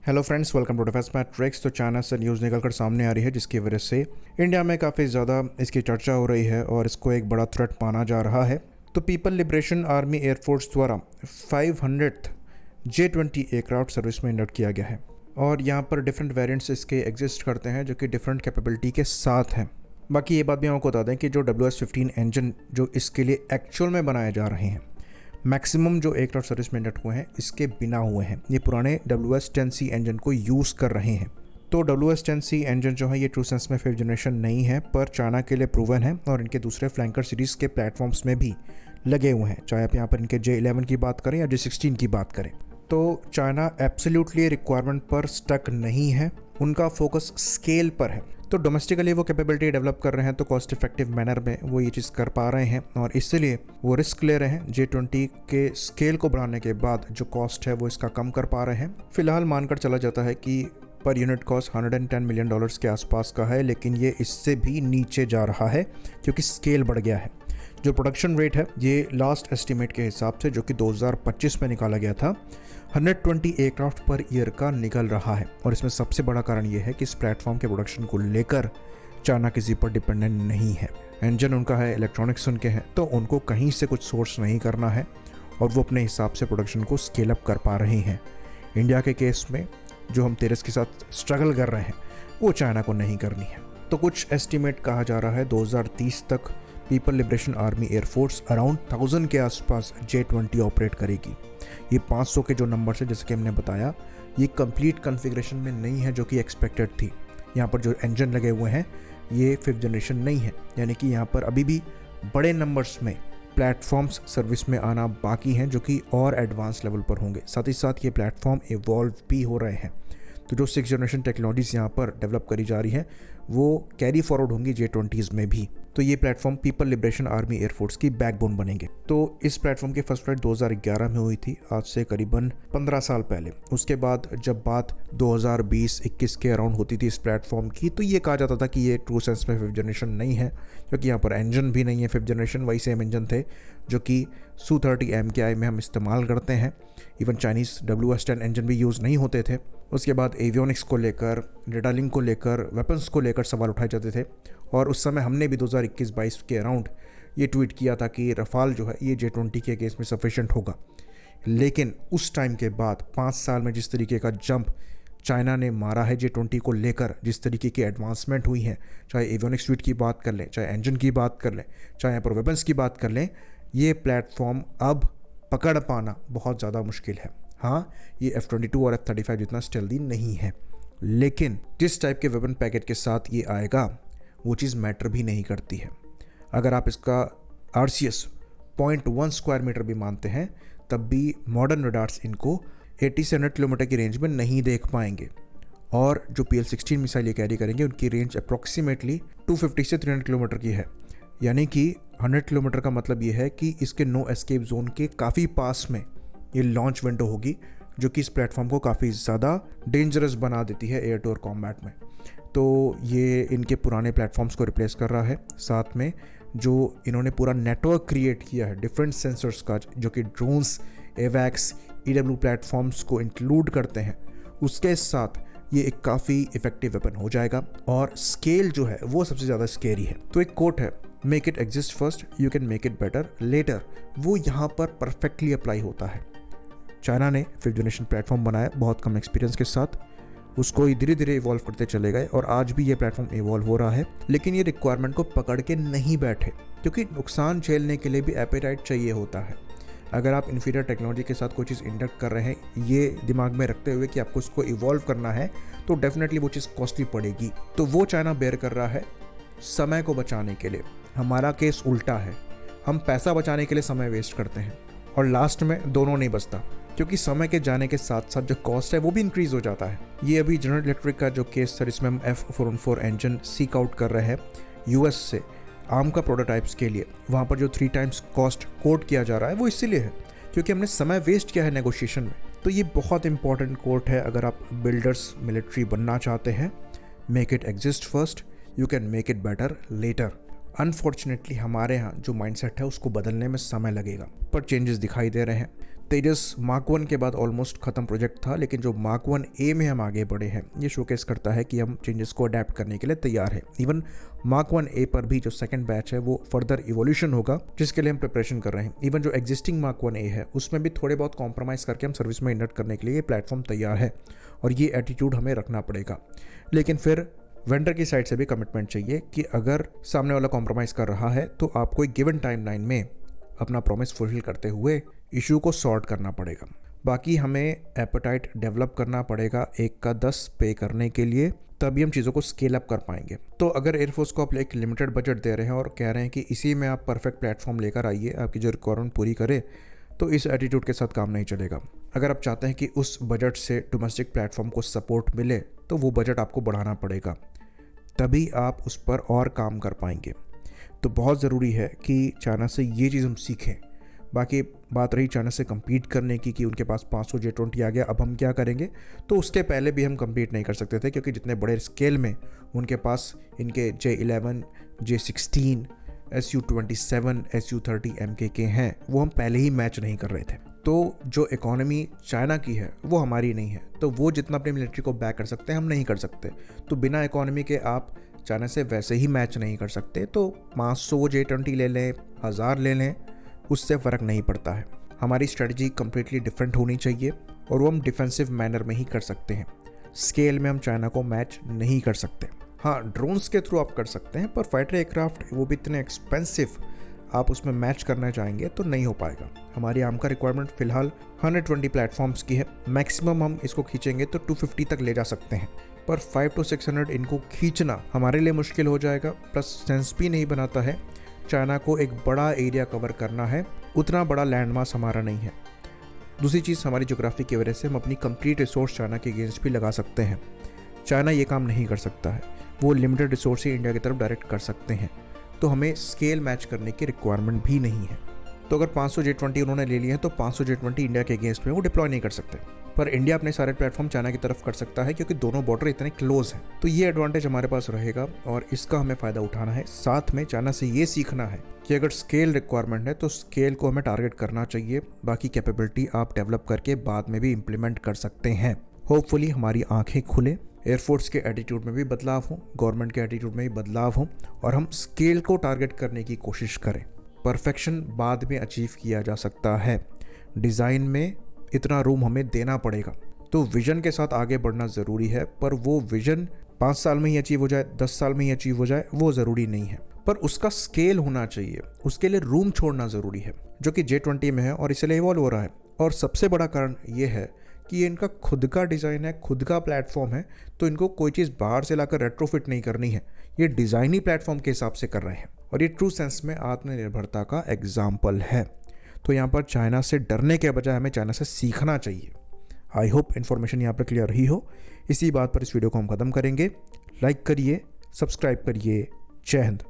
Hello friends, welcome to defence matrix. तो China से news निकलकर सामने आ रही है जिसकी वजह से इंडिया में काफ़ी ज़्यादा इसकी चर्चा हो रही है और इसको एक बड़ा थ्रेट माना जा रहा है। तो पीपल लिबरेशन आर्मी एयरफोर्स द्वारा 500th J-20 एयरक्राफ्ट सर्विस में इंडक्ट किया गया है और यहाँ पर डिफरेंट वेरिएंट्स इसके एग्जिस्ट करते हैं जो कि डिफरेंट कैपेबिलिटी के साथ हैं। बाकी ये बात भी आपको बता दें कि जो WS-15 इंजन जो इसके लिए एक्चुअल में बनाए जा रहे हैं, मैक्सिमम जो एयरक्राफ्ट सर्विस में इंडक्ट हुए हैं इसके बिना हुए हैं। ये पुराने WS-10C इंजन को यूज़ कर रहे हैं। तो WS-10C इंजन जो है ये ट्रू सेंस में 5th जनरेशन नहीं है, पर चाइना के लिए प्रूवन है और इनके दूसरे फ्लैंकर सीरीज़ के प्लेटफॉर्म्स में भी लगे हुए हैं, चाहे आप यहाँ पर इनके J-11 की बात करें या J-16 की बात करें। तो चाइना एब्सोल्युटली रिक्वायरमेंट पर स्टक नहीं है, उनका फोकस स्केल पर है। तो डोमेस्टिकली वो कैपेबिलिटी डेवलप कर रहे हैं, तो कॉस्ट इफेक्टिव मैनर में वो ये चीज़ कर पा रहे हैं और इसलिए वो रिस्क ले रहे हैं। J-20 के स्केल को बढ़ाने के बाद जो कॉस्ट है वो इसका कम कर पा रहे हैं। फिलहाल मानकर चला जाता है कि पर यूनिट कॉस्ट $110 मिलियन के आसपास का है, लेकिन ये इससे भी नीचे जा रहा है क्योंकि स्केल बढ़ गया है। जो प्रोडक्शन रेट है ये लास्ट एस्टीमेट के हिसाब से, जो कि 2025 में निकाला गया था, 120 एयरक्राफ्ट पर ईयर का निकल रहा है। और इसमें सबसे बड़ा कारण ये है कि इस प्लेटफॉर्म के प्रोडक्शन को लेकर चाइना किसी पर डिपेंडेंट नहीं है। इंजन उनका है, इलेक्ट्रॉनिक्स उनके हैं, तो उनको कहीं से कुछ सोर्स नहीं करना है और वो अपने हिसाब से प्रोडक्शन को स्केल अप कर पा रहे हैं। इंडिया के केस में जो हम तेरस के साथ स्ट्रगल कर रहे हैं वो चाइना को नहीं करनी है। तो कुछ एस्टीमेट कहा जा रहा है 2030 तक people liberation army air force around 1000 के आसपास J-20 ऑपरेट करेगी। ये 500 के जो नंबर है, जैसे कि हमने बताया, ये कंप्लीट कॉन्फ़िगरेशन में नहीं है जो कि एक्सपेक्टेड थी। यहाँ पर जो इंजन लगे हुए हैं ये 5th जनरेशन नहीं है, यानी कि यहाँ पर अभी भी बड़े नंबर्स में प्लेटफॉर्म्स सर्विस में आना बाकी हैं जो कि और एडवांस लेवल पर होंगे। साथ ही साथ ये प्लेटफॉर्म इवॉल्व भी हो रहे हैं। तो जो 6th जनरेशन टेक्नोलॉजीज़ यहाँ पर डेवलप करी जा रही हैं वो कैरी फॉरवर्ड होंगी J-20s में भी। तो ये platform people liberation army air force की बैकबोन बनेंगे। तो इस प्लेटफॉर्म की फर्स्ट फ्लाइट 2011 में हुई थी, आज से करीबन 15 साल पहले। उसके बाद जब बात 2020-21 के अराउंड होती थी इस प्लेटफॉर्म की, तो ये कहा जाता था कि ये ट्रू सेंस में 5th जनरेशन नहीं है, क्योंकि यहाँ पर इंजन भी नहीं है 5th जनरेशन। वही सेम इंजन थे जो कि Su-30 MKI में हम इस्तेमाल करते हैं। इवन चाइनीज़ WS-10 इंजन भी यूज़ नहीं होते थे। उसके बाद एवियोनिक्स को लेकर, डेटा लिंक को लेकर, वेपन्स को लेकर सवाल उठाए जाते थे और उस समय हमने भी 2021-22 के अराउंड ये ट्वीट किया था कि रफाल जो है ये J-20 के केस में सफिशेंट होगा। लेकिन उस टाइम के बाद 5 साल में जिस तरीके का जंप चाइना ने मारा है J-20 को लेकर, जिस तरीके की एडवांसमेंट हुई है, चाहे एवियोनिक्स स्वीट की बात कर लें, चाहे इंजन की बात कर लें, चाहे यहाँ पर वेपन्स की बात कर लें, ये प्लेटफॉर्म अब पकड़ पाना बहुत ज़्यादा मुश्किल है। हाँ, ये F-22 और F-35 जितना स्टेल्दी नहीं है, लेकिन जिस टाइप के वेपन पैकेट के साथ ये आएगा वो चीज़ मैटर भी नहीं करती है। अगर आप इसका RCS 0.1 स्क्वायर मीटर भी मानते हैं, तब भी मॉडर्न रडार्स इनको 80 से 100 किलोमीटर की रेंज में नहीं देख पाएंगे। और जो PL-16 मिसाइल ये कैरी करेंगे उनकी रेंज अप्रॉक्सीमेटली 250 से 300 किलोमीटर की है, यानी कि 100 किलोमीटर का मतलब ये है कि इसके नो एस्केप जोन के काफ़ी पास में ये लॉन्च विंडो होगी, जो कि इस प्लेटफॉर्म को काफ़ी ज़्यादा डेंजरस बना देती है एयर टू एयर कॉम्बैट में। तो ये इनके पुराने प्लेटफॉर्म्स को रिप्लेस कर रहा है। साथ में जो इन्होंने पूरा नेटवर्क क्रिएट किया है डिफरेंट सेंसर्स का, जो कि ड्रोन्स, एवैक्स, EW प्लेटफॉर्म्स को इंक्लूड करते हैं, उसके साथ ये एक काफ़ी इफेक्टिव वेपन हो जाएगा। और स्केल जो है वो सबसे ज़्यादा स्केरी है। तो एक कोट है, make it exist first, you can make it better later, वो यहाँ पर परफेक्टली अप्लाई होता है। चाइना ने 5th जनरेशन प्लेटफॉर्म बनाया बहुत कम एक्सपीरियंस के साथ, उसको धीरे धीरे इवॉल्व करते चले गए और आज भी ये प्लेटफॉर्म इवॉल्व हो रहा है। लेकिन ये रिक्वायरमेंट को पकड़ के नहीं बैठे, क्योंकि नुकसान झेलने के लिए भी एपेटाइट चाहिए होता है। अगर आप इन्फीरियर टेक्नोलॉजी के साथ कोई चीज़ इंडक्ट कर रहे हैं ये दिमाग में रखते हुए कि आपको उसको इवॉल्व करना है, तो डेफिनेटली वो चीज़ कॉस्टली पड़ेगी। तो वो चाइना बेयर कर रहा है समय को बचाने के लिए। हमारा केस उल्टा है, हम पैसा बचाने के लिए समय वेस्ट करते हैं और लास्ट में दोनों नहीं बचता, क्योंकि समय के जाने के साथ साथ जो कॉस्ट है वो भी इंक्रीज़ हो जाता है। ये अभी जनरल इलेक्ट्रिक का जो केस सर, इसमें हम F414 इंजन सीक आउट कर रहे हैं US से आर्म का प्रोटोटाइप्स के लिए। वहाँ पर जो 3 टाइम्स कॉस्ट कोट किया जा रहा है वो इसीलिए है क्योंकि हमने समय वेस्ट किया है नेगोशिएशन में। तो ये बहुत इंपॉर्टेंट कोट है अगर आप बिल्डर्स मिलिट्री बनना चाहते हैं। Make it exist first, you can make it better later. Unfortunately हमारे यहाँ जो माइंडसेट है उसको बदलने में समय लगेगा, पर चेंजेस दिखाई दे रहे हैं। तेजस मार्क 1 के बाद ऑलमोस्ट ख़त्म प्रोजेक्ट था, लेकिन जो मार्क 1A में हम आगे बढ़े हैं ये शोकेस करता है कि हम चेंजेस को अडेप्ट करने के लिए तैयार है। इवन मार्क 1A पर भी जो सेकंड बैच है वो फर्दर इवोल्यूशन होगा, जिसके लिए हम प्रिपरेशन कर रहे हैं। इवन जो एग्जिस्टिंग मार्क 1A है उसमें भी थोड़े बहुत कॉम्प्रोमाइज़ करके हम सर्विस में इंडक्ट करने के लिए ये प्लेटफॉर्म तैयार है, और ये एटीट्यूड हमें रखना पड़ेगा। लेकिन फिर वेंडर की साइड से भी कमिटमेंट चाहिए कि अगर सामने वाला कॉम्प्रोमाइज़ कर रहा है तो आपको एक गिवन टाइमलाइन में अपना प्रॉमिस फुलफिल करते हुए इशू को सॉर्ट करना पड़ेगा। बाकी हमें एपेटाइट डेवलप करना पड़ेगा 1 का 10 पे करने के लिए, तभी हम चीज़ों को स्केल अप कर पाएंगे। तो अगर एयरफोर्स को आप एक लिमिटेड बजट दे रहे हैं और कह रहे हैं कि इसी में आप परफेक्ट प्लेटफॉर्म लेकर आइए, आपकी जो रिक्वायरमेंट पूरी करे, तो इस एटीट्यूड के साथ काम नहीं चलेगा। अगर आप चाहते हैं कि उस बजट से डोमेस्टिक प्लेटफॉर्म को सपोर्ट मिले तो वो बजट आपको बढ़ाना पड़ेगा, तभी आप उस पर और काम कर पाएंगे। तो बहुत ज़रूरी है कि चाइना से ये चीज़ हम सीखें। बाकी बात रही चाइना से compete करने की कि उनके पास 500 J20 आ गया, अब हम क्या करेंगे, तो उसके पहले भी हम compete नहीं कर सकते थे, क्योंकि जितने बड़े स्केल में उनके पास इनके J11, J16, Su-27, Su-30 MKK हैं, वो हम पहले ही मैच नहीं कर रहे थे। तो जो इकोनॉमी चाइना की है वो हमारी नहीं है, तो वो जितना अपनी मिलिट्री को बैक कर सकते हैं हम नहीं कर सकते। तो बिना इकोनॉमी के आप चाइना से वैसे ही मैच नहीं कर सकते। तो 500 J20 ले लें, 1000 ले लें, उससे फ़र्क नहीं पड़ता है। हमारी स्ट्रेटजी कम्प्लीटली डिफरेंट होनी चाहिए, और वो हम डिफेंसिव मैनर में ही कर सकते हैं। स्केल में हम चाइना को मैच नहीं कर सकते। हाँ, ड्रोन्स के थ्रू आप कर सकते हैं, पर फाइटर एयरक्राफ्ट वो भी इतने एक्सपेंसिव, आप उसमें मैच करना चाहेंगे तो नहीं हो पाएगा। हमारी आम का रिक्वायरमेंट फ़िलहाल 120 प्लेटफॉर्म्स की है। मैक्सिमम हम इसको खींचेंगे तो 250 तक ले जा सकते हैं, पर 500 to 600 इनको खींचना हमारे लिए मुश्किल हो जाएगा। प्लस सेंस भी नहीं बनाता है, चाइना को एक बड़ा एरिया कवर करना है, उतना बड़ा लैंड मास हमारा नहीं है। दूसरी चीज़, हमारी ज्योग्राफी की वजह से हम अपनी कंप्लीट रिसोर्स चाइना के अगेंस्ट भी लगा सकते हैं। चाइना ये काम नहीं कर सकता है, वो लिमिटेड रिसोर्स ही इंडिया की तरफ डायरेक्ट कर सकते हैं। तो हमें स्केल मैच करने की रिक्वायरमेंट भी नहीं है। तो अगर 500 J20 उन्होंने ले लिए हैं तो 500 J20 इंडिया के अगेंस्ट में वो डिप्लॉय नहीं कर सकते, पर इंडिया अपने सारे प्लेटफॉर्म चाइना की तरफ कर सकता है, क्योंकि दोनों बॉर्डर इतने क्लोज हैं। तो ये एडवांटेज हमारे पास रहेगा और इसका हमें फ़ायदा उठाना है। साथ में चाइना से ये सीखना है कि अगर स्केल रिक्वायरमेंट है तो स्केल को हमें टारगेट करना चाहिए। बाकी कैपेबिलिटी आप डेवलप करके बाद में भी इम्प्लीमेंट कर सकते हैं। होपफुली हमारी आंखें खुले, एयरफोर्स के एटीट्यूड में भी बदलाव हो, गवर्नमेंट के एटीट्यूड में भी बदलाव हो, और हम स्केल को टारगेट करने की कोशिश करें। परफेक्शन बाद में अचीव किया जा सकता है, डिज़ाइन में इतना रूम हमें देना पड़ेगा। तो विजन के साथ आगे बढ़ना ज़रूरी है, पर वो विजन 5 साल में ही अचीव हो जाए, 10 साल में ही अचीव हो जाए, वो ज़रूरी नहीं है। पर उसका स्केल होना चाहिए, उसके लिए रूम छोड़ना ज़रूरी है, जो कि J20 में है और इसलिए इवॉल्व हो रहा है। और सबसे बड़ा कारण ये है कि ये इनका खुद का डिज़ाइन है, खुद का प्लेटफॉर्म है, तो इनको कोई चीज़ बाहर से लाकर रेट्रोफिट नहीं करनी है। ये डिज़ाइन ही प्लेटफॉर्म के हिसाब से कर रहे हैं, और ये ट्रू सेंस में आत्मनिर्भरता का एग्जाम्पल है। तो यहाँ पर चाइना से डरने के बजाय हमें चाइना से सीखना चाहिए। आई होप इन्फॉर्मेशन यहाँ पर क्लियर रही हो। इसी बात पर इस वीडियो को हम ख़त्म करेंगे। लाइक करिए, सब्सक्राइब करिए। जय हिंद।